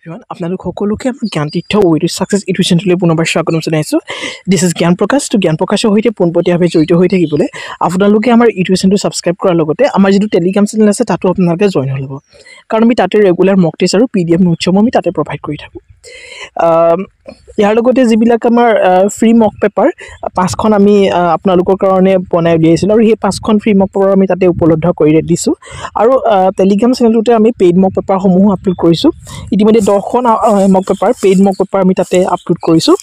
Everyone আপোনালোক সকলোকে আমাৰ জ্ঞান তীৰ্থ ৱে টু ছাকচেছ ইউটিউব চেনেললৈ পুনৰবাৰ স্বাগতম জনাইছোঁ। দিছ ইজ জ্ঞান প্ৰকাশ। তো জ্ঞান প্ৰকাশৰ সৈতে পোনপটীয়াভাৱে জড়িত হৈ থাকিবলৈ আপোনালোকে আমাৰ ইউটিউব চেনেলটো ছাবস্ক্ৰাইব কৰাৰ লগতে আমাৰ যিটো টেলিগ্ৰাম চেনেল আছে তাতো আপোনালোকে জইন হৈ ল'ব, কাৰণ আমি তাতে ৰেগুলাৰ মক টেষ্ট আৰু PDF নোটসমূহ আমি তাতে প্ৰভাইড কৰি থাকোঁ। ইয়াৰ লগতে যিবিলাক আমাৰ ফ্ৰী মক পেপাৰ 5খন আমি আপোনালোকৰ কাৰণে বনাই উলিয়াইছিলোঁ, আৰু সেই 5খন ফ্ৰী মক পেপাৰ আমি তাতে উপলব্ধ কৰি দিছোঁ। আৰু টেলিগ্ৰাম চেনেলটোতে আমি পেইড মক পেপাৰসমূহো আপলোড কৰিছোঁ। ইতিমধ্যে 10খন মক পেপাৰ পেইড মক পেপাৰ আমি তাতে আপলোড কৰিছোঁ।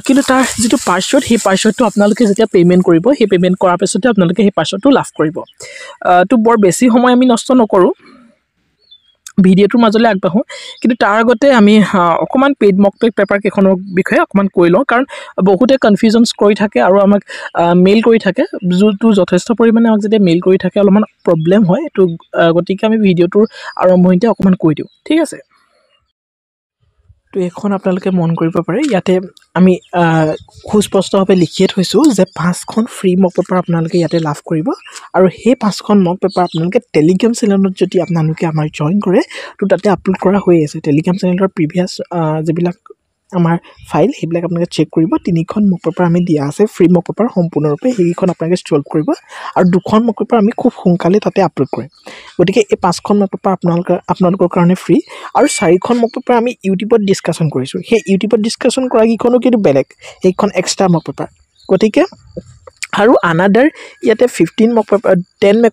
কিন্তু তাৰ যিটো পাছৱৰ্ড, সেই পাছৱৰ্ডটো আপোনালোকে যেতিয়া পে'মেণ্ট কৰিব, সেই পে'মেণ্ট কৰাৰ পিছতে আপোনালোকে সেই পাছৱৰ্ডটো লাভ কৰিব। তো বৰ বেছি সময় আমি নষ্ট নকৰোঁ, ভিডিঅ'টোৰ মাজলৈ আগবাঢ়োঁ। কিন্তু তাৰ আগতে আমি অকণমান পেইড মক পেপাৰ কেইখনৰ বিষয়ে অকণমান কৈ লওঁ, কাৰণ বহুতে কনফিউজনছ কৰি থাকে আৰু আমাক মেইল কৰি থাকে, যোনটো যথেষ্ট পৰিমাণে আমাক যেতিয়া মেইল কৰি থাকে অলপমান প্ৰব্লেম হয়। তো গতিকে আমি ভিডিঅ'টোৰ আৰম্ভণিতে অকণমান কৈ দিওঁ, ঠিক আছে। তো এইখন আপোনালোকে মন কৰিব পাৰে, ইয়াতে আমি সুস্পষ্টভাৱে লিখিয়ে থৈছোঁ যে 5খন ফ্ৰী মক পেপাৰ আপোনালোকে ইয়াতে লাভ কৰিব। আৰু সেই 5খন মক পেপাৰ আপোনালোকে টেলিগ্ৰাম চেনেলত যদি আপোনালোকে আমাৰ জইন কৰে, তো তাতে আপলোড কৰা হৈ আছে। টেলিগ্ৰাম চেনেলৰ প্ৰিভিয়াছ যিবিলাক আমাৰ ফাইল, সেইবিলাক আপোনালোকে চেক কৰিব। 3খন মক পেপাৰ আমি দিয়া আছে ফ্ৰী মক পেপাৰ সম্পূৰ্ণৰূপে, সেইকেইখন আপোনালোকে ষ্ট্ৰল কৰিব। আৰু 2খন মক পেপাৰ আমি খুব সোনকালে তাতে আপলোড কৰিম। গতিকে এই 5খন মক পেপাৰ আপোনালোকৰ কাৰণে ফ্ৰী। আৰু 4খন মক পেপাৰ আমি ইউটিউবত ডিছকাশ্যন কৰিছোঁ। সেই ইউটিউবত ডিছকাশ্যন কৰা কেইখনো কিন্তু বেলেগ, সেইখন এক্সট্ৰা মক পেপাৰ। গতিকে আৰু আনাডাৰ ইয়াতে 10 মক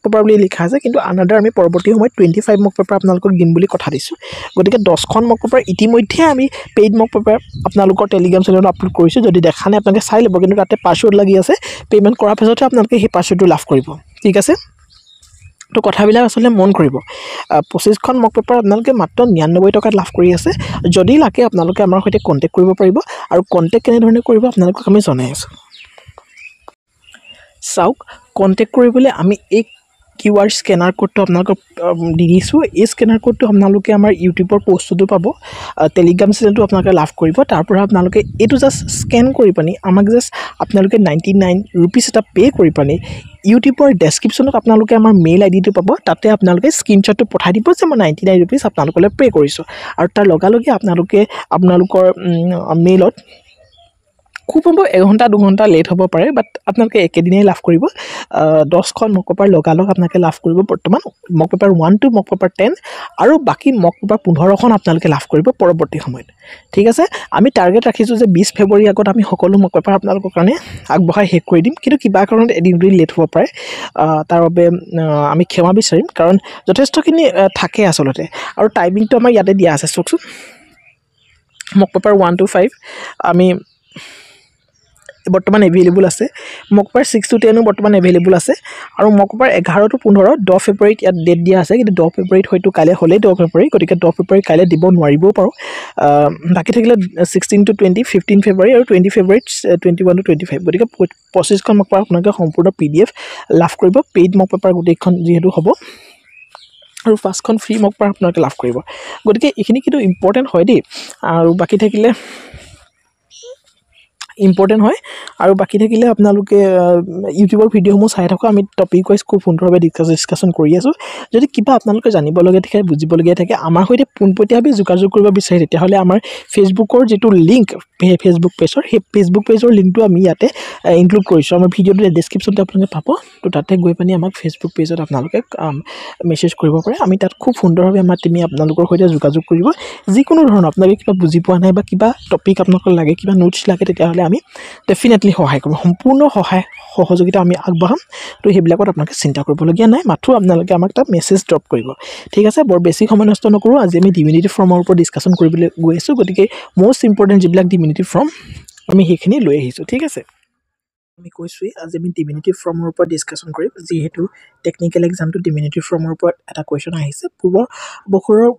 পেপাৰ বুলি লিখা আছে, কিন্তু আনাডাৰ আমি পৰৱৰ্তী সময়ত 25 মক পেপাৰ আপোনালোকক দিম বুলি কথা দিছোঁ। গতিকে 10খন মক পেপাৰ ইতিমধ্যে আমি পেইড মক পেপাৰ আপোনালোকৰ টেলিগ্ৰাম চেনেলত আপলোড কৰিছোঁ। যদি দেখা নাই আপোনালোকে চাই ল'ব, কিন্তু তাতে পাছৱৰ্ড লাগি আছে। পে'মেণ্ট কৰাৰ পিছতহে আপোনালোকে সেই পাছৱৰ্ডটো লাভ কৰিব, ঠিক আছে। তো কথাবিলাক আচলতে মন কৰিব। 25খন মক পেপাৰ আপোনালোকে মাত্ৰ 99 টকাত লাভ কৰি আছে। যদি লাগে আপোনালোকে আমাৰ সৈতে কণ্টেক্ট কৰিব পাৰিব, আৰু কণ্টেক্ট কেনেধৰণে কৰিব আপোনালোকক আমি জনাই আছোঁ। চাওক, কণ্টেক্ট কৰিবলৈ আমি এই QR স্কেনাৰ কোডটো আপোনালোকক দি দিছোঁ। এই স্কেনাৰ কোডটো আপোনালোকে আমাৰ ইউটিউবৰ পষ্টটো পাব, টেলিগ্ৰাম চেনেলটো আপোনালোকে লাভ কৰিব। তাৰ পৰা আপোনালোকে এইটো জাষ্ট স্কেন কৰি পানি আমাক জাষ্ট আপোনালোকে 99 ৰুপিজ এটা পে' কৰি পানি ইউটিউবৰ ডেছক্ৰিপশ্যনত আপোনালোকে আমাৰ মেইল আইডিটো পাব। তাতে আপোনালোকে স্ক্ৰীনশ্বটটো পঠাই দিব যে মই 99 ৰুপিজ আপোনালোকলৈ পে' কৰিছোঁ, আৰু তাৰ লগে আপোনালোকে আপোনালোকৰ মেইলত খুব সম্ভৱ 1 ঘণ্টা 2 ঘণ্টা লেট হ'ব পাৰে, বাট আপোনালোকে একেদিনাই লাভ কৰিব। 10খন মক পেপাৰ লগালগ আপোনালোকে লাভ কৰিব। বৰ্তমান মক পেপাৰ 1 to মক পেপাৰ 10, আৰু বাকী মক পেপাৰ 15খন আপোনালোকে লাভ কৰিব পৰৱৰ্তী সময়ত, ঠিক আছে। আমি টাৰ্গেট ৰাখিছোঁ যে 20 ফেব্ৰুৱাৰীৰ আগত আমি সকলো মক পেপাৰ আপোনালোকৰ কাৰণে আগবঢ়াই শেষ কৰি দিম। কিন্তু কিবা কাৰণত এদিন দুদিন লেট হ'ব পাৰে, তাৰ বাবে আমি ক্ষমা বিচাৰিম, কাৰণ যথেষ্টখিনি থাকে আচলতে। আৰু টাইমিংটো আমাৰ ইয়াতে দিয়া আছে, চাওকচোন। মক পেপাৰ 1 to 5 আমি বৰ্তমান এভেইলেবল আছে। মক পেপাৰ 6 to 10ও বৰ্তমান এভেইলেবল আছে। আৰু মক পেপাৰ 11 to 15 10 ফেব্ৰুৱাৰীত ইয়াত ডেট দিয়া আছে, কিন্তু 10 ফেব্ৰুৱাৰীত হয়তো কাইলৈ হ'লেই 10 ফেব্ৰুৱাৰী, গতিকে 10 ফেব্ৰুৱাৰী কাইলৈ দিব নোৱাৰিবও পাৰোঁ। বাকী থাকিলে 16 to 20 15 ফেব্ৰুৱাৰী, আৰু 20 ফেব্ৰুৱাৰীত 21 to 25। গতিকে 25খন মক পেপাৰ আপোনালোকে সম্পূৰ্ণ PDF লাভ কৰিব। পেইড মক পেপাৰ গোটেইখন যিহেতু হ'ব, আৰু 5খন ফ্ৰী মক পেপাৰ আপোনালোকে লাভ কৰিব। গতিকে এইখিনি কিন্তু ইম্পৰ্টেণ্ট হয় দেই। আৰু বাকী থাকিলে আপোনালোকে ইউটিউবৰ ভিডিঅ'সমূহ চাই থাকক। আমি টপিক ৱাইজ খুব সুন্দৰভাৱে ডিছকাশ্যন কৰি আছোঁ। যদি কিবা আপোনালোকে জানিবলগীয়া থাকে, বুজিবলগীয়া থাকে, আমাৰ সৈতে পোনপটীয়াভাৱে যোগাযোগ কৰিব বিচাৰে, তেতিয়াহ'লে আমাৰ ফেচবুকৰ যিটো লিংক, ফেচবুক পেজৰ, সেই ফেচবুক পেজৰ লিংকটো আমি ইয়াতে ইনক্লুড কৰিছোঁ। আমাৰ ভিডিঅ'টো ডেছক্ৰিপশ্যনতে আপোনালোকে পাব। তো তাতে গৈ পানি আমাক ফেচবুক পেজত আপোনালোকে মেছেজ কৰিব পাৰে। আমি তাত খুব সুন্দৰভাৱে আমাৰ টিমে আপোনালোকৰ সৈতে যোগাযোগ কৰিব। যিকোনো ধৰণৰ আপোনালোকে কিবা বুজি পোৱা নাই, বা কিবা টপিক আপোনালোকক লাগে, কিবা নোটছ লাগে, তেতিয়াহ'লে আমি ডেফিনেটলি সহায় কৰিম। সম্পূৰ্ণ সহযোগিতা আমি আগবঢ়াম। তো সেইবিলাকত আপোনালোকে চিন্তা কৰিবলগীয়া নাই, মাথো আপোনালোকে আমাক তাত মেছেজ ড্ৰপ কৰিব, ঠিক আছে। বৰ বেছি সময় নষ্ট নকৰোঁ। আজি আমি ডিমিনিটি ফৰ্মৰ ওপৰত ডিছকাশ্যন কৰিবলৈ গৈ আছোঁ। গতিকে মষ্ট ইম্পৰ্টেণ্ট যিবিলাক ডিমিনিটি ফৰ্ম, আমি সেইখিনি লৈ আহিছোঁ, ঠিক আছে। আমি কৈছোঁৱেই আজি আমি ডিমিনিটি ফৰ্মৰ ওপৰত ডিছকাশ্যন কৰিম, যিহেতু টেকনিকেল এক্সামটো ডিমিনিটি ফৰ্মৰ ওপৰত এটা কুৱেশ্যন আহিছে। পূৰ্বৰ বছৰৰ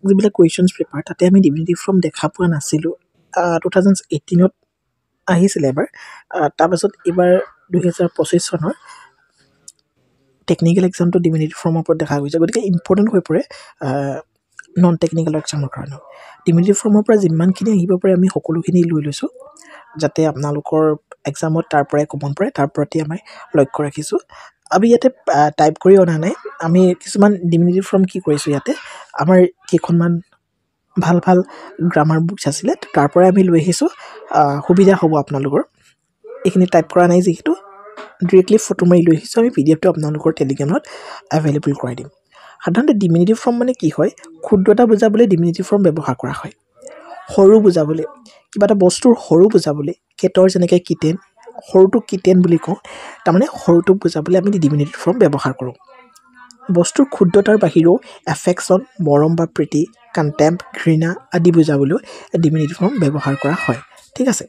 যিবিলাক কুৱেশ্যনছ পেপাৰ, তাতে আমি ডিমিনিটি ফৰ্ম দেখা পোৱা নাছিলোঁ। 2018ত আহিছিলে এবাৰ, তাৰপাছত এইবাৰ 2025 চনৰ টেকনিকেল এক্সামটো ডিমিনিটি ফৰ্মৰ ওপৰত দেখা গৈছে। গতিকে ইম্পৰ্টেণ্ট হৈ পৰে নন টেকনিকেল এক্সামৰ কাৰণেও। ডিমিনিটি ফৰ্মৰ পৰা যিমানখিনি আহিব পাৰে আমি সকলোখিনি লৈ লৈছোঁ, যাতে আপোনালোকৰ এক্সামত তাৰ পৰাই কমন পৰে, তাৰ প্ৰতি আমি লক্ষ্য ৰাখিছোঁ। আমি ইয়াতে টাইপ কৰি অনা নাই, আমি কিছুমান ডিমিনিটি ফৰ্ম কি কৰিছোঁ, ইয়াতে আমাৰ কেইখনমান ভাল ভাল গ্ৰামাৰ বুকছ আছিলে তাৰ পৰা আমি লৈ আহিছোঁ সুবিধা হ'ব আপোনালোকৰ এইখিনি টাইপ কৰা নাই যিহেতু ডিৰেক্টলি ফটো মাৰি লৈ আহিছোঁ আমি পিডিএফটো আপোনালোকৰ টেলিগ্ৰামত এভেইলেবল কৰাই দিম সাধাৰণতে ডিমিনিটিভ ফৰ্ম মানে কি হয় ক্ষুদ্ৰতা বুজাবলৈ ডিমিনিটিভ ফৰ্ম ব্যৱহাৰ কৰা হয় সৰু বুজাবলৈ কিবা এটা বস্তুৰ সৰু বুজাবলৈ কেটৰ যেনেকৈ কিটেন সৰুটোক কিটেন বুলি কওঁ তাৰমানে সৰুটোক বুজাবলৈ আমি ডিমিনিটিভ ফৰ্ম ব্যৱহাৰ কৰোঁ বস্তুৰ ক্ষুদ্ৰতাৰ বাহিৰেও এফেকশ্যন মৰম বা প্ৰীতি কণ্টেম্প ঘৃণা আদি বুজাবলৈ ডিমিনিটিভ ফৰ্ম ব্যৱহাৰ কৰা হয় ঠিক আছে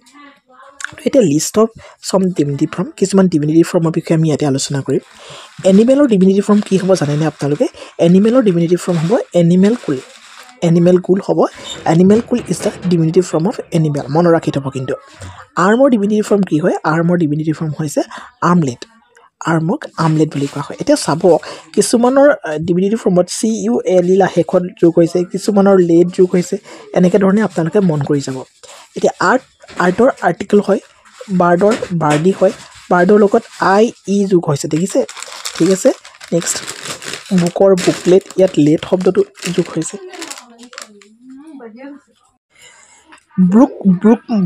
এতিয়া লিষ্ট অফ সম ডিমিনিটিভ ফৰ্ম কিছুমান ডিমিনিটিভ ফৰ্মৰ বিষয়ে আমি ইয়াতে আলোচনা কৰিম এনিমেলৰ ডিমিনিটিভ ফৰ্ম কি হ'ব জানেনে আপোনালোকে এনিমেলৰ ডিমিনিটিভ ফৰ্ম হ'ব এনিমেল কুল হ'ব animalcule is the diminutive form of animal মনত ৰাখি থ'ব কিন্তু আৰ্মৰ ডিমিনিটিভ ফৰ্ম কি হয় আৰ্মৰ ডিমিনিটিভ ফৰ্ম হৈছে আৰ্মলেট আৰ্মক আমলেট বুলি কোৱা হয় এতিয়া চাব কিছুমানৰ ডিমিনিটিভ ফৰ্মত CULE শেষত যোগ হৈছে কিছুমানৰ লেট যোগ হৈছে এনেকৈ ধৰণে আপোনালোকে মন কৰি যাব এতিয়া আৰ্টৰ আৰ্টিকেল হয় বাৰ্ডৰ বাৰ্ডি হয় বাৰ্ডৰ লগত IE যোগ হৈছে দেখিছে ঠিক আছে নেক্সট বুকৰ বুকলেট ইয়াত লেট শব্দটো যোগ হৈছে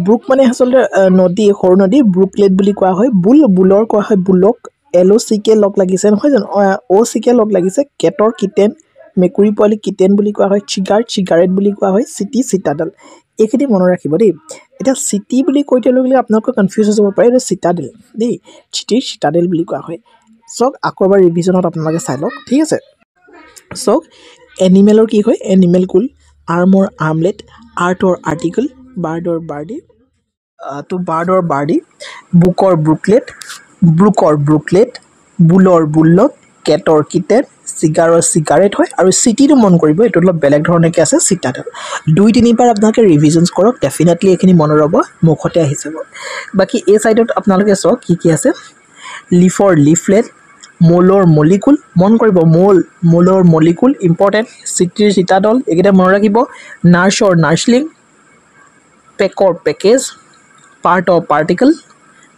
ব্ৰুক মানে আচলতে নদী সৰু নদী ব্ৰুকলেট বুলি কোৱা হয় বুলৰ কোৱা হয় বুলক LOCK লগ লাগিছে নহয় জানো OCK লগ লাগিছে কেটৰ কিটেন মেকুৰী পোৱালি কিটেন বুলি কোৱা হয় চিগাৰেট বুলি কোৱা হয় চিটাডেল এইখিনি মনত ৰাখিব দেই এতিয়া চিটি বুলি কৈ দিয়াৰ লগে লগে আপোনালোকৰ কনফিউজ হৈ যাব পাৰে এইটো চিটাডেল দেই চিটাডেল বুলি কোৱা হয় চাওক আকৌ এবাৰ ৰিভিজনত আপোনালোকে চাই লওক ঠিক আছে চাওক এনিমেলৰ কি হয় এনিমেল কুল আৰ্মৰ আৰ্মলেট আৰ্টৰ আৰ্টিকেল বাৰ্ডৰ বাৰ্ডি বুকৰ ব্ৰুকলেট বুলৰ বুল্লক কেটৰ কিটেন চিগাৰেট হয় আৰু চিটিটো মন কৰিব এইটো অলপ বেলেগ ধৰণেকৈ আছে চিটাডেল 2-3বাৰ আপোনালোকে ৰিভিজনছ কৰক ডেফিনেটলি এইখিনি মনত ৰ'ব মুখতে আহি যাব বাকী এই ছাইডত আপোনালোকে চাওক কি আছে লিফৰ লিফলেট মলৰ মলিকুল মন কৰিব মলৰ মলিকুল ইম্পৰ্টেণ্ট চিটিৰ চিটাডল এইকেইটা মনত ৰাখিব নাৰ্ছৰ নাৰ্ছলিং পেকৰ পেকেজ পাৰ্টৰ পাৰ্টিকল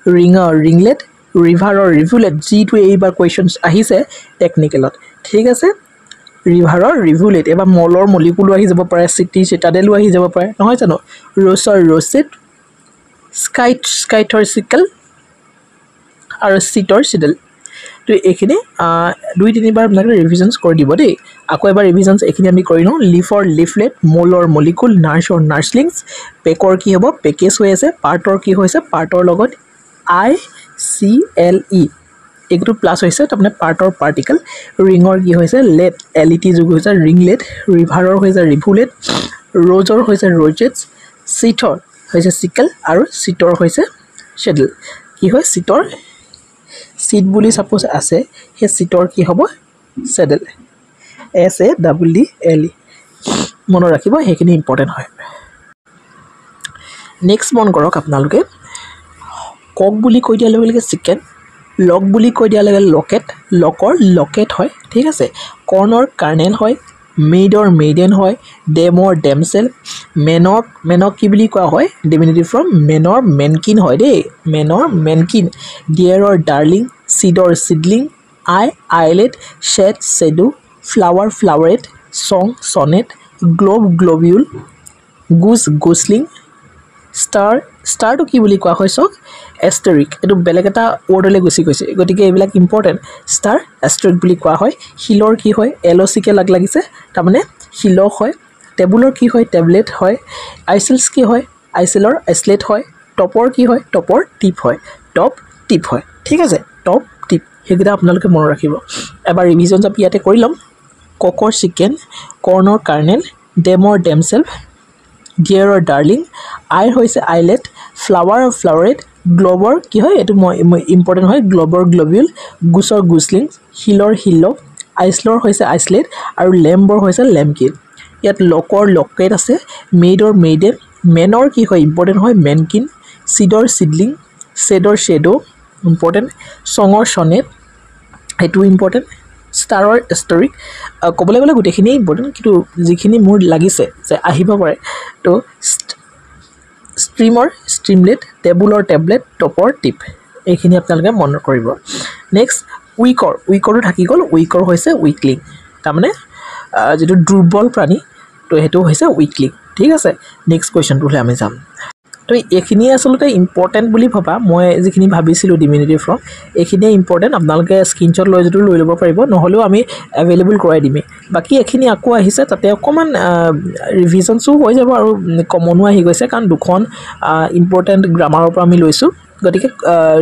ৰিঙৰ ৰিংলেট ৰিভাৰৰ ৰিভুলেট যিটো এইবাৰ কুৱেশ্যনছ আহিছে টেকনিকেলত ঠিক আছে ৰিভাৰৰ ৰিভুলেট এবাৰ মলৰ মলিকুলো আহি যাব পাৰে চিটাডেলো আহি যাব পাৰে নহয় জানো ৰ'ছৰ ৰ'চিট স্কাইথৰ চিকেল আৰু চিটৰ চিডেল তো এইখিনি 2-3বাৰ আপোনালোকে ৰিভিজনছ কৰি দিব দেই আকৌ এবাৰ ৰিভিজনছ এইখিনি আমি কৰি লওঁ লিফৰ লিফলেট মলৰ মলিকুল নাৰ্ছৰ নাৰ্ছলিংছ পেকৰ কি হ'ব পেকেজ হৈ আছে পাৰ্টৰ কি হৈছে পাৰ্টৰ লগত ICLE এইটো প্লাছ হৈছে তাৰমানে পাৰ্টৰ পাৰ্টিকেল ৰিঙৰ কি হৈছে লেট LET যোগ হৈছে ৰিংলেট ৰিভাৰৰ হৈছে ৰিভুলেট ৰ'জৰ হৈছে ৰ'জেটছ চিটৰ হৈছে চিকেল আৰু চিটৰ হৈছে শ্বেডেল কি হয় চিট বুলি ছাপ'জ আছে সেই চিটৰ কি হ'ব শ্বেডেল SADDLE মনত ৰাখিব সেইখিনি ইম্পৰ্টেণ্ট হয় নেক্সট মন কৰক আপোনালোকে কক বুলি কৈ দিয়াৰ লগে লগে চিকেন লক বুলি কৈ দিয়াৰ লগে লকৰ লকেট হয় ঠিক আছে কৰ্ণৰ কাৰ্নেল হয় মেইডৰ মেইডেন হয় ডেমৰ ডেমচেল মেনক কি বুলি কোৱা হয় ডিমিনিটিভ ফৰ্ম মেনৰ মেনকিন হয় দেই মেনৰ মেনকিন ডিয়াৰৰ ডাৰ্লিং চিডৰ চিডলিং আইলেট শ্বেড শ্বেডো ফ্লাৱাৰেট চং চনেট গ্লোবিউল গুছলিং ষ্টাৰটো কি বুলি কোৱা হয় চাওক এষ্টেৰিক এইটো বেলেগ এটা ৱৰ্ডলৈ গুচি গৈছে গতিকে এইবিলাক ইম্পৰ্টেণ্ট ষ্টাৰ এষ্টেৰিক বুলি কোৱা হয় শিলৰ কি হয় LOCK লাগিছে তাৰমানে শিলক হয় টেবুলৰ কি হয় টেবলেট হয় আইচেলছ কি হয় আইচলেট হয় টপৰ কি হয় টপৰ টিপ হয় ঠিক আছে টপ টিপ সেইকেইটা আপোনালোকে মনত ৰাখিব এবাৰ ৰিভিজন আমি ইয়াতে কৰি ল'ম ককৰ চিকেন কৰ্ণৰ কাৰ্নেল ডেমৰ ডেমচেল্ফ ডিয়াৰৰ ডাৰ্লিং আইৰ হৈছে আইলেট ফ্লাৱাৰেট গ্ল'বৰ কি হয় এইটো ইম্পৰ্টেণ্ট হয় গ্ল'বৰ গ্ল'বিউল গুছৰ গুছলিং শিলৰ শিলক আইচলৰ হৈছে আইচলেট আৰু লেম্বৰ হৈছে লেমকিন ইয়াত লকৰ লকেট আছে মেইডৰ মেইডেন মেনৰ কি হয় ইম্পৰ্টেণ্ট হয় মেনকিন চিডৰ চিডলিং শ্বেডৰ শ্বেডো ইম্পৰ্টেণ্ট চঙৰ চনেট সেইটো ইম্পৰ্টেণ্ট ষ্টাৰৰ এষ্টেৰিক ক'বলৈ গ'লে গোটেইখিনিয়ে ইম্পৰ্টেণ্ট কিন্তু যিখিনি মোৰ লাগিছে যে আহিব পাৰে তো ষ্ট্ৰীমৰ ষ্ট্ৰীমলেট টেবুলৰ টেবলেট টপৰ টিপ এইখিনি আপোনালোকে মনত কৰিব নেক্সট উইকৰটো থাকি গ'ল উইকৰ হৈছে উইকলিং তাৰমানে যিটো দুৰ্বল প্ৰাণী তো হেতু হৈছে উইকলি ঠিক আছে নেক্সট কোৱেশ্চনটোলৈ আমি যাম তো এইখিনি আসলতে ইম্পৰ্টেণ্ট বুলি ভাবা মই যিখিনি ভাবিছিলোঁ ডিমিনিটিভ ফৰ্ম এইখিনিয়ে ইম্পৰ্টেণ্ট আপোনালোকে স্ক্ৰীনশ্বট লৈ যদি লৈ ল'ব পাৰিব নহ'লেও আমি এভেইলেবল কৰাই দিমেই বাকী এইখিনি আকৌ আহিছে তাতে অকণমান ৰিভিজনছো হৈ যাব আৰু কমনো আহি গৈছে কাৰণ দুখন ইম্পৰ্টেণ্ট গ্ৰামাৰৰ পৰা আমি লৈছোঁ গতিকে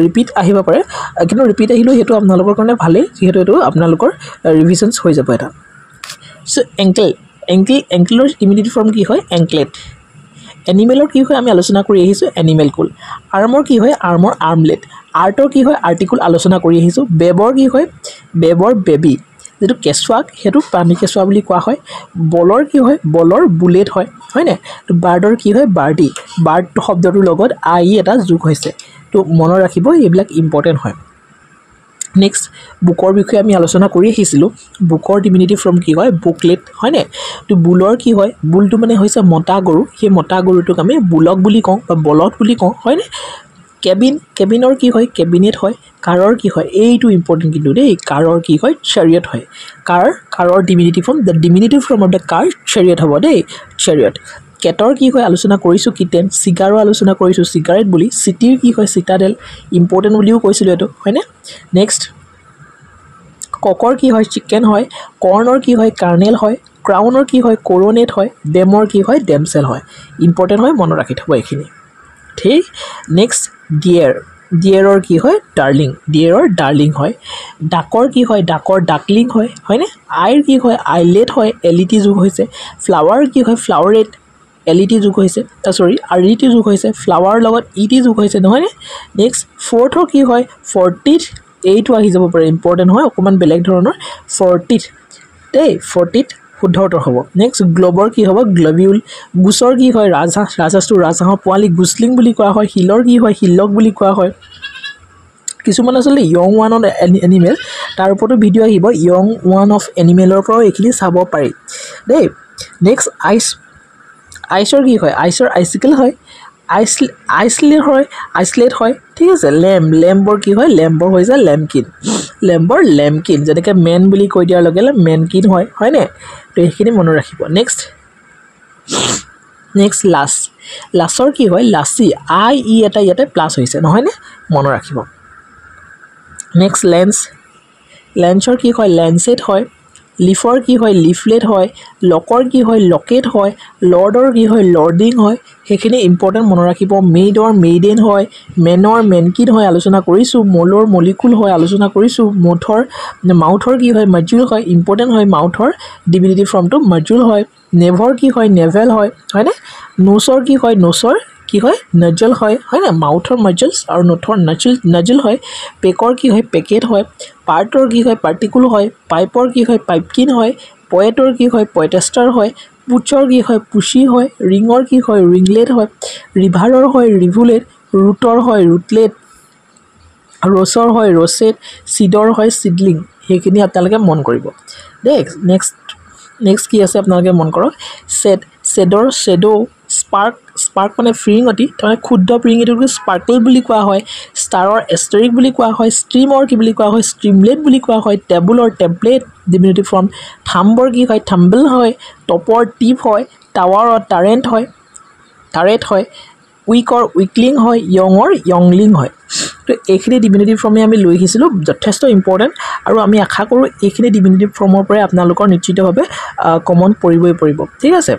ৰিপিট আহিব পাৰে কিন্তু ৰিপিট আহিলেও সেইটো আপোনালোকৰ কাৰণে ভালেই যিহেতু এইটো আপোনালোকৰ ৰিভিজনছ হৈ যাব এটা চ' এংকেলৰ ডিমিনিটিভ ফৰ্ম কি হয় এংকলেট এনিমেলৰ কি হয় আমি আলোচনা কৰি আহিছোঁ এনিমেল কুল আৰ্মৰ কি হয় আৰ্মৰ আৰ্মলেট আৰ্টৰ কি হয় আৰ্টিকুল আলোচনা কৰি আহিছোঁ বেবৰ কি হয় বেবৰ বেবী যেটো কেঁচুৱাক সেইটো পানী কেঁচুৱা বুলি কোৱা হয় বলৰ কি হয় বলৰ বুলেট হয় হয়নে তো বাৰ্ডৰ কি হয় বাৰ্ডি বাৰ্ড শব্দটোৰ লগত আই এটা যোগ হৈছে তো মনত ৰাখিব এইবিলাক ইম্পৰ্টেণ্ট হয় নেক্সট বুকৰ বিষয়ে আমি আলোচনা কৰি আহিছিলোঁ বুকৰ ডিমিনিটিভ ফৰ্ম কি হয় বুকলেট হয়নে তো বুলৰ কি হয় বুলটো মানে হৈছে মতা গৰু সেই মতা গৰুটোক আমি বুলক বুলি কওঁ বা বলদ বুলি কওঁ হয়নে কেবিনৰ কি হয় কেবিনেট হয় কাৰৰ কি হয় এইটো ইম্পৰ্টেণ্ট কিন্তু দেই কাৰৰ কি হয় চেৰিয়ট হয় কাৰৰ diminutive form the diminutive form of the car chariot হ'ব দেই চেৰিয়ট কেটৰ কি হয় আলোচনা কৰিছোঁ কিটেন চিগাৰো আলোচনা কৰিছোঁ চিগাৰেট বুলি চিটিৰ কি হয় চিটাডেল ইম্পৰ্টেণ্ট বুলিও কৈছিলোঁ এইটো হয়নে নেক্সট ককৰ কি হয় চিকেন হয় কৰ্ণৰ কি হয় কাৰ্নেল হয় ক্ৰাউনৰ কি হয় কৰোনেট হয় ডেমৰ কি হয় ডেমচেল হয় ইম্পৰ্টেণ্ট হয় মনত ৰাখি থ'ব এইখিনি ঠিক নেক্সট ডিয়েৰৰ কি হয় ডিয়েৰৰ ডাৰ্লিং হয় ডাকৰ কি হয় ডাকৰ ডাকলিং হয় হয়নে আইৰ কি হয় আইলেট হয় এলিটি যোগ হৈছে ফ্লাৱাৰ কি হয় ফ্লাৱাৰেট এলিটি যোগ হৈছে আৰিটি যোগ হৈছে ফ্লাৱাৰ লগত ইটি যোগ হৈছে নহয়নে নেক্সট ফ'ৰ্থৰ কি হয় ফৰ্টিথ এইটো আহি যাব পাৰে ইম্পৰ্টেণ্ট হয় অকণমান বেলেগ ধৰণৰ ফৰ্টিথ দেই ফৰ্টিথ শুদ্ধ উত্তৰ হ'ব নেক্সট গ্ল'বৰ কি হ'ব গ্ল'বিউল গুছৰ কি হয় ৰাজহাঁহৰ পোৱালি গুছলিং বুলি কোৱা হয় শিলৰ কি হয় শিলক বুলি কোৱা হয় কিছুমান আচলতে য়ং ওৱান অফ এনিমেল তাৰ ওপৰতো ভিডিঅ' আহিব য়ং ওৱান অফ এনিমেলৰ পৰাও এইখিনি চাব পাৰি দেই নেক্সট আইচৰ কি হয় আইচৰ আইচিকেল হয় আইচলেট হয় ঠিক আছে লেম্বৰ কি হয় লেম্বৰ হৈছে লেম্পকিন যেনেকৈ মেন বুলি কৈ দিয়াৰ লগে লগে মেনকিন হয়নে তো সেইখিনি মনত ৰাখিব নেক্সট লাছৰ কি হয় লাচি আই ই এটা ইয়াতে প্লাছ হৈছে নহয়নে মনত ৰাখিব নেক্সট লেন্সৰ কি হয় লেন্সেট হয় লিফৰ কি হয় লিফলেট হয় লকৰ কি হয় লকেট হয় লৰ্ডৰ কি হয় লৰ্ডিং হয় সেইখিনি ইম্পৰ্টেণ্ট মনত ৰাখিব মেইডৰ মেইডেন হয় মেনৰ মেনকিন হয় আলোচনা কৰিছোঁ মলৰ মলিকুল হয় আলোচনা কৰিছোঁ মাউথৰ কি হয় মজুল হয় ইম্পৰ্টেণ্ট হয় মাউথৰ ডিমিনিটিভ ফৰ্মটো মজুল হয় নেভৰ কি হয় নেভেল হয়নে নোচৰ কি হয় নজল হয়নে মাউথৰ মজলছ আৰু নোথৰ নজল হয় পেকৰ কি হয় পেকেট হয় পাৰ্টৰ কি হয় পাৰ্টিকুল হয় পাইপৰ কি হয় পাইপকিন হয় পয়েটৰ কি হয় পয়েটেষ্টাৰ হয় পুচৰ কি হয় পুচি হয় ৰিঙৰ কি হয় ৰিংলেট হয় ৰিভাৰৰ হয় ৰিভুলেট ৰুটৰ হয় ৰুটলেট ৰছৰ হয় ৰছেট চিডৰ হয় চিডলিং সেইখিনি আপোনালোকে মন কৰিব দেই নেক্সট কি আছে আপোনালোকে মন কৰক শ্বেডৰ শ্বেডো স্পাৰ্ক মানে ফিৰিঙতি তাৰমানে ক্ষুদ্ৰ ফিৰিঙতিটোক স্পাৰ্কল বুলি কোৱা হয় ষ্টাৰৰ এষ্টেৰিক বুলি কোৱা হয় ষ্ট্ৰীমৰ কি বুলি কোৱা হয় ষ্ট্ৰীমলেট বুলি কোৱা হয় টেবুলৰ টেম্পলেট ডিমিনিটিভ ফৰ্ম থাম্বৰ কি হয় থাম্বল হয় টপৰ টিপ হয় টাৱাৰৰ টাৰেট হয় উইকৰ উইকলিং হয় য়ঙৰ য়ংলিং হয় তো এইখিনি ডিমিনিটিভ ফৰ্মে আমি লৈ আহিছিলোঁ যথেষ্ট ইম্পৰ্টেণ্ট আৰু আমি আশা কৰোঁ এইখিনি ডিমিনিটিভ ফৰ্মৰ পৰাই আপোনালোকৰ নিশ্চিতভাৱে কমন পৰিব ঠিক আছে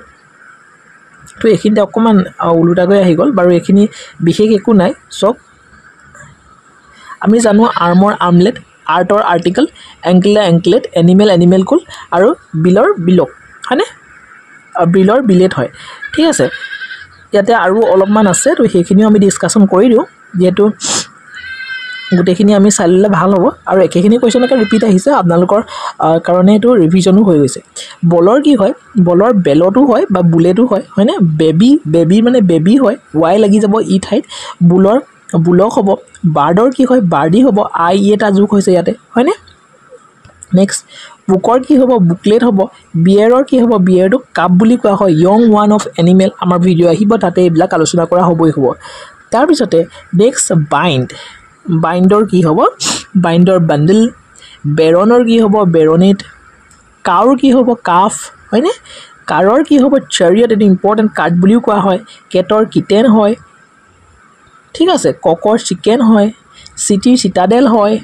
তো এইখিনিতে অকণমান ওলোটাকৈ আহি গ'ল বাৰু এইখিনি বিশেষ একো নাই চাওক আমি জানো আৰ্মৰ আৰ্মলেট আৰ্টৰ আৰ্টিকেল এংকলেট এনিমেল কুল আৰু বিলক হয়নে বিলৰ বিলেট হয় ঠিক আছে ইয়াতে আৰু অলপমান আছে তো সেইখিনিও আমি ডিছকাশ্যন কৰি দিওঁ যিহেতু গোটেইখিনি আমি চাই ল'লে ভাল হ'ব আৰু একেখিনি কুৱেশ্যনকে ৰিপিট আহিছে আপোনালোকৰ কাৰণে এইটো ৰিভিজনো হৈ গৈছে বলৰ কি হয় বলৰ বেলতো হয় বা বুলেটো হয়নে বেবী মানে বেবী হয় ৱাই লাগি যাব ই ঠাইত বুলক হ'ব বাৰ্ডৰ কি হয় বাৰ্ডি হ'ব আই ই এটা যোগ হৈছে ইয়াতে হয়নে নেক্সট বুকৰ কি হ'ব বুকলেট হ'ব বিয়েৰৰ কি হ'ব বিয়েৰটোক কাপ বুলি কোৱা হয় য়ং ওৱান অফ এনিমেল আমাৰ ভিডিঅ' আহিব তাতে এইবিলাক আলোচনা কৰা হ'ব তাৰপিছতে নেক্সট বাইণ্ডৰ কি হ'ব বাইণ্ডৰ বান্ডল বেৰনৰ কি হ'ব বেৰনেট কাউৰ কি হ'ব কাফ হয়নে কাৰৰ কি হ'ব chariot এটি ইম্পৰ্টেণ্ট কাৰ্ড বুলিও কোৱা হয় কেটৰ কিটেন হয় ঠিক আছে ককৰ চিকেন হয় চিটিৰ চিটাডেল হয়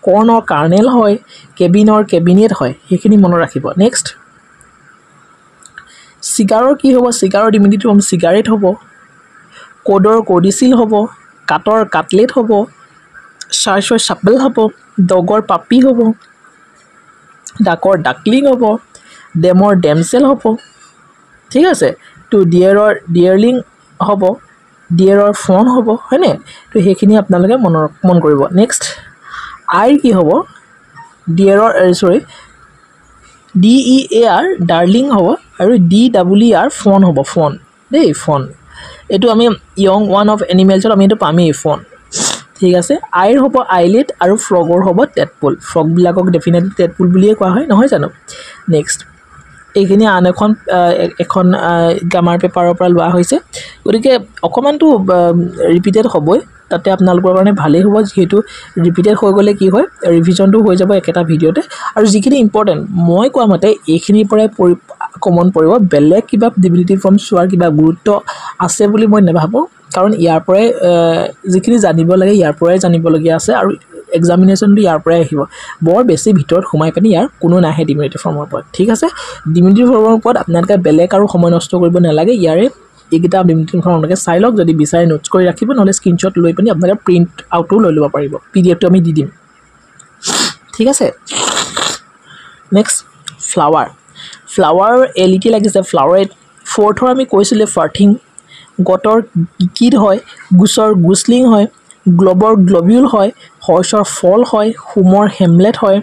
কৰ্ণৰ কাৰ্নেল হয় কেবিনৰ কেবিনেট হয় সেইখিনি মনত ৰাখিব নেক্সট চিগাৰৰ কি হ'ব চিগাৰৰ ডিমিনিটিভ ফৰ্ম চিগাৰেট হ'ব কোডৰ কোডিচিল হ'ব কাটৰ কাটলেট হ'ব চাৰ্চৰ চাপেল হ'ব ডগৰ পাপি হ'ব ডাকৰ ডাকলিং হ'ব ডেমৰ ডেমচেল হ'ব ঠিক আছে তো ডিয়াৰৰ ডিয়াৰলিং হ'ব ডিয়াৰৰ ফোন হ'ব হয়নে তো সেইখিনি আপোনালোকে মন কৰিব নেক্সট আইৰ কি হ'ব ডিয়াৰৰ সৰি DEAR ডাৰ্লিং হ'ব আৰু DEER ফোন হ'ব ফোন দেই ফোন এইটো আমি ইয়ং ওৱান অফ এনিমেলছত আমি এইটো পামেই ফোন ঠিক আছে আইৰ হ'ব আইলেট আৰু ফ্ৰগৰ হ'ব টেডপুল ফ্ৰগবিলাকক ডেফিনেটলি টেডপুল বুলিয়ে কোৱা হয় নহয় জানো নেক্সট এইখিনি আন এখন গ্ৰামাৰ পেপাৰৰ পৰা লোৱা হৈছে গতিকে অকমানটো ৰিপিটেড হ'বই তাতে আপোনালোকৰ কাৰণে ভালেই হ'ব যেহেতু ৰিপিটেড হৈ গ'লে কি হয় ৰিভিজনটো হৈ যাব একেটা ভিডিঅ'তে আৰু যিখিনি ইম্পৰ্টেণ্ট মই কোৱা মতে এইখিনিৰ পৰাই কমন পৰিব বেলেগ কিবা ডিভিনিটিভ ফৰ্ম চোৱাৰ কিবা গুৰুত্ব আছে বুলি মই নাভাবোঁ কাৰণ ইয়াৰ পৰাই যিখিনি জানিব লাগে ইয়াৰ পৰাই জানিবলগীয়া আছে আৰু এক্সামিনেশ্যনটো ইয়াৰ পৰাই আহিব বৰ বেছি ভিতৰত সোমাই পানি ইয়াৰ কোনো নাহে ডিমিনিটিভ ফৰ্মৰ ওপৰত ঠিক আছে ডিমিনিটিভ ফৰ্মৰ ওপৰত আপোনালোকে বেলেগ আৰু সময় নষ্ট কৰিব নালাগে ইয়াৰে এইকেইটা ডিমিনিটিভ ফৰ্ম আপোনালোকে চাই লওক যদি বিচাৰে নোটছ কৰি ৰাখিব নহ'লে স্ক্ৰীনশ্বট লৈ পিনি আপোনালোকে প্ৰিণ্ট আউটো লৈ ল'ব পাৰিব PDF টো আমি দি দিম ঠিক আছে নেক্সট ফ্লাৱাৰ LET লাগিছে ফ্লাৱাৰেট ফৰ্থৰ আমি কৈছিলে ফাৰ্থিং গটৰ কিড হয় গুছৰ গুছলিং হয় গ্ল'বৰ গ্ল'বিউল হয় হৰ্চৰ ফল হয় হোমৰ হেমলেট হয়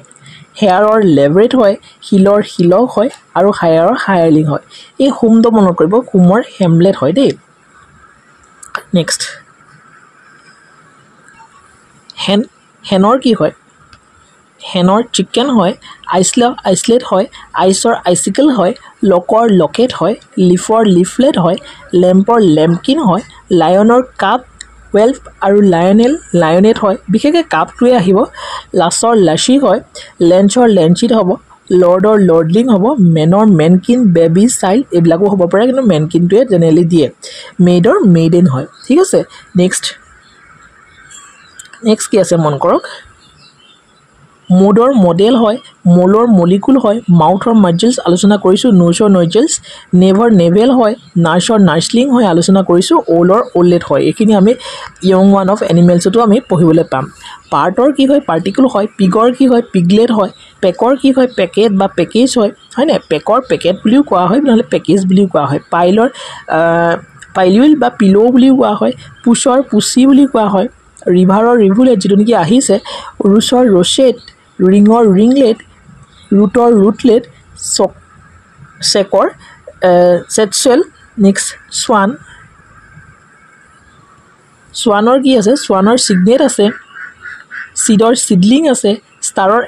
হেয়াৰৰ লেভৰেট হয় শিলৰ শিলক হয় আৰু হায়াৰৰ হায়াৰলিং হয় এই হোমটো মনত কৰিব হোমৰ হেমলেট হয় দেই নেক্সট হেনৰ কি হয় হেনৰ চিকেন হয় আইচলেট হয় আইচৰ আইচিকেল হয় লকৰ লকেট হয় লিফৰ লিফলেট হয় লেম্পৰ লেম্পকিন হয় লায়নৰ কাপ ৱেল্ফ আৰু লায়নেট হয় বিশেষকৈ কাপটোৱে আহিব লাছৰ লাচি হয় লেঞ্চৰ লেঞ্চিট হ'ব লৰ্ডৰ লৰ্ডলিং হ'ব মেনৰ মেনকিন বেবি চাইল্ড এইবিলাকো হ'ব পাৰে কিন্তু মেনকিনটোৱে জেনেৰেলি দিয়ে মেইডৰ মেইডেন হয় ঠিক আছে নেক্সট কি আছে মন কৰক মোডৰ মডেল হয় মোলৰ মলিকুল হয় মাউথৰ মাৰ্জেলছ আলোচনা কৰিছোঁ নোজৰ নইজেলছ নেভৰ নেভেল হয় নাৰ্ছৰ নাৰ্ছলিং হয় আলোচনা কৰিছোঁ ওলৰ ওলেট হয় এইখিনি আমি ইয়ং ওৱান অফ এনিমেলছতো আমি পঢ়িবলৈ পাম পাৰ্টৰ কি হয় পাৰ্টিকুল হয় পিগৰ কি হয় পিগলেট হয় পেকৰ কি হয় পেকেট বা পেকেজ হয়নে পেকৰ পেকেট বুলিও কোৱা হয় নহ'লে পেকেজ বুলিও কোৱা হয় পাইলিউল বা পিলো বুলিও কোৱা হয় পুছৰ পুচি বুলি কোৱা হয় ৰিভাৰৰ ৰিভুলেট যিটো নেকি আহিছে ৰুছৰ ৰ'ছেট ৰিঙৰ ৰিংলেট ৰুটৰ ৰুটলেট চেকৰ চেটচেল নেক্সট সোৱানৰ কি আছে সোৱানৰ চিগনেট আছে চিডৰ চিডলিং আছে ষ্টাৰৰ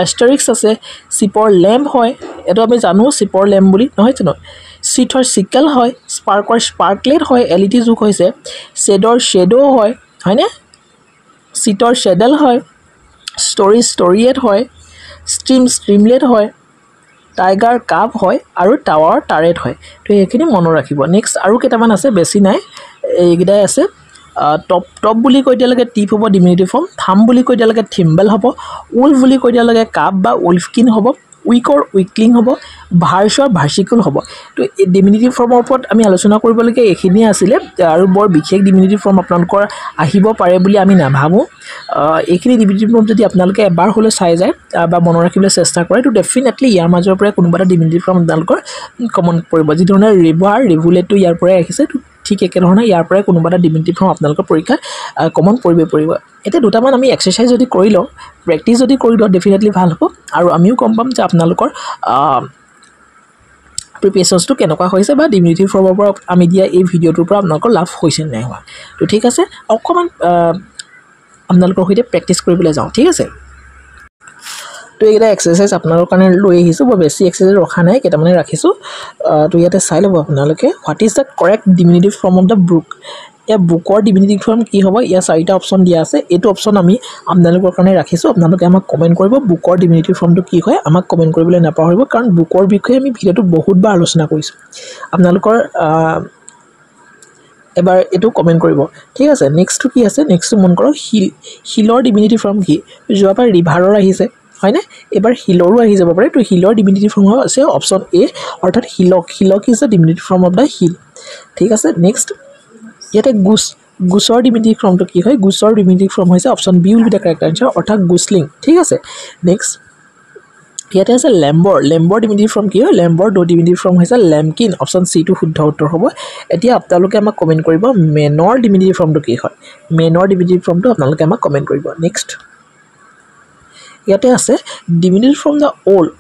এষ্টাৰিক্স আছে চিপৰ লেম্প হয় এইটো আমি জানো চিপৰ লেম্প বুলি নহয় জানো চিথৰ চিকেল হয় স্পাৰ্কৰ স্পাৰ্কলেট হয় LED যুগ হৈছে শ্বেডৰ শ্বেডো হয় হয়নে চিটৰ শ্বেডেল হয় ষ্টৰিয়েট হয় ষ্ট্ৰীমলেট হয় টাইগাৰ কাপ হয় আৰু টাৱাৰ টাৰেট হয় তো এইখিনি মনত ৰাখিব নেক্সট আৰু কেইটামান আছে বেছি নাই এইকেইটাই আছে টপ বুলি কৈ দিয়ালৈকে টিপ হ'ব ডিমিনিটিভ ফৰ্ম থাম বুলি কৈ দিয়ালৈকে থিম্বেল হ'ব উল্ফ বুলি কৈ দিয়ালৈকে কাপ বা উল্ফকিন হ'ব উইকৰ উইকলিং হ'ব ভাৰ্চৰ ভাৰ্চিকুল হ'ব তো এই ডিমিনিটিভ ফৰ্মৰ ওপৰত আমি আলোচনা কৰিবলগীয়া এইখিনিয়ে আছিলে আৰু বৰ বিশেষ ডিমিনিটিভ ফৰ্ম আপোনালোকৰ আহিব পাৰে বুলি আমি নাভাবোঁ এইখিনি ডিমিনিটিভ ফৰ্ম যদি আপোনালোকে এবাৰ হ'লেও চাই যায় বা মনত ৰাখিবলৈ চেষ্টা কৰে তো ডেফিনেটলি ইয়াৰ মাজৰ পৰাই কোনোবা এটা ডিমিনিটিভ ফৰ্ম আপোনালোকৰ কমন পৰিব যিধৰণে ৰিভুলেটটো ইয়াৰ পৰাই আহিছে ঠিক একেধৰণে ইয়াৰ পৰাই কোনোবা এটা ডিমিনিটিভ ফৰ্ম আপোনালোকৰ পৰীক্ষাত কমন পৰিব এতিয়া দুটামান আমি এক্সাৰচাইজ যদি কৰি লওঁ প্ৰেক্টিছ যদি কৰি লওঁ ডেফিনেটলি ভাল হ'ব আৰু আমিও গম পাম যে আপোনালোকৰ প্ৰিপেৰেশ্যনছটো কেনেকুৱা হৈছে বা ডিমিনিটিভ ফৰ্মৰ পৰা আমি দিয়া এই ভিডিঅ'টোৰ পৰা আপোনালোকৰ লাভ হৈছে নাই হোৱা তো ঠিক আছে অকণমান আপোনালোকৰ সৈতে প্ৰেক্টিছ কৰিবলৈ যাওঁ ঠিক আছে তো এইকেইটা এক্সাৰচাইজ আপোনালোকৰ কাৰণে লৈ আহিছোঁ বৰ বেছি এক্সাৰচাইজ ৰখা নাই কেইটামানে ৰাখিছোঁ তো ইয়াতে চাই ল'ব আপোনালোকে what is the correct diminutive form of the brook या बुकर डिमिनिटिव फर्म की हम या चारिटा ऑप्शन दिया আছে एटू ऑप्शन आमी आपनालोকৰ কাৰণে ৰাখিছো আপোনালোকে আমাক কমেন্ট কৰিব বুকৰ ডিমিনিটিভ ফৰ্মটো কি হয় আমাক কমেন্ট কৰিবলৈ নাপাহৰিব কাৰণ বুকৰ বিষয়ে আমি ভিডিওটো বহুত বাৰ আলোচনা কৰিছো আপোনালোকৰ এবাৰ এটু কমেন্ট কৰিব ঠিক আছে নেক্সট কি আছে নেক্সট মন কৰক হিলৰ ডিমিনিটিভ ফৰ্ম কি যোৱাবাৰ ৰিভাৰৰ আহিছে হয়নে এবাৰ হিলৰো আহি যাব পাৰে তো হিলৰ ডিমিনিটিভ ফৰ্ম আছে অপচন এ অৰ্থাৎ hillock is the diminutive form of the hill ঠিক আছে নেক্সট ইয়াতে গুছৰ ডিমিনিটিভ ফৰ্মটো কি হয় গুছৰ ডিমিনিটিভ ফৰ্ম হৈছে option B will be the correct answer অৰ্থাৎ গুছলিং ঠিক আছে নেক্সট ইয়াতে আছে লেম্বৰ ডিমিনিটিভ ফৰ্ম কি হয় লেম্বৰ ডিমিনিটিভ ফৰ্ম হৈছে লেমকিন অপচন সি টু শুদ্ধ উত্তৰ হ'ব এতিয়া আপোনালোকে আমাক কমেন্ট কৰিব মেনৰ ডিমিনিটিভ ফৰ্মটো কি হয় মেনৰ ডিমিনিটিভ ফৰ্মটো আপোনালোকে আমাক কমেন্ট কৰিব নেক্সট ইয়াতে আছে ডিমিনিটিভ ফৰ্ম দ্য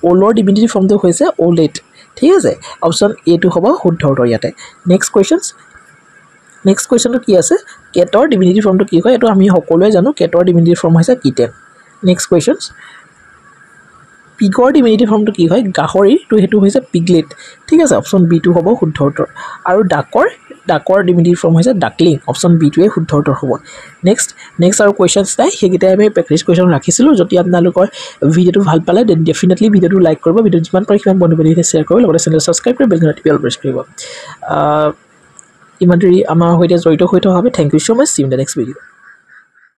ওলৰ ডিমিনিটিভ ফৰ্মটো হৈছে ওলেট ঠিক আছে অপচন এ টু হ'ব শুদ্ধ উত্তৰ ইয়াতে নেক্সট কুৱেশ্যনটো কি আছে কেটৰ ডিমিনিটিভ ফৰ্মটো কি হয় এটো আমি সকলোৱে জানো কেটৰ ডিমিনিটিভ ফৰ্ম হৈছে কিটেন নেক্সট কুৱেশ্যনছ পিগৰ ডিমিনিটিভ ফৰ্মটো কি হয় গাহৰি তো হেতু হৈছে পিগলেট ঠিক আছে অপচন বি টু হ'ব শুদ্ধ উত্তৰ আৰু ডাকৰ ডিমিনিটিভ ফৰ্ম হৈছে ডাকলিং অপচন বি টুৱে শুদ্ধ উত্তৰ হ'ব নেক্সট আৰু কুৱেশ্যনছ নাই হেগিটা আমি প্ৰেক্টিছ কুৱেশ্যন ৰাখিছিলো যদি আপোনালোকৰ ভিডিওটো ভাল পালে দেন ডেফিনেটলি ভিডিওটো লাইক কৰিব ভিডিও যিমান পাৰে সিমান বন্ধু-বান্ধৱীক শ্বেয়াৰ কৰিব লগতে চেনেল সাবস্ক্ৰাইব কৰি বেল ঘণ্টাটো প্ৰেছ কৰিব ইমানদৰি আমাৰ হৈতে জড়িত হৈ থকা হবে thank you so much see you in the next video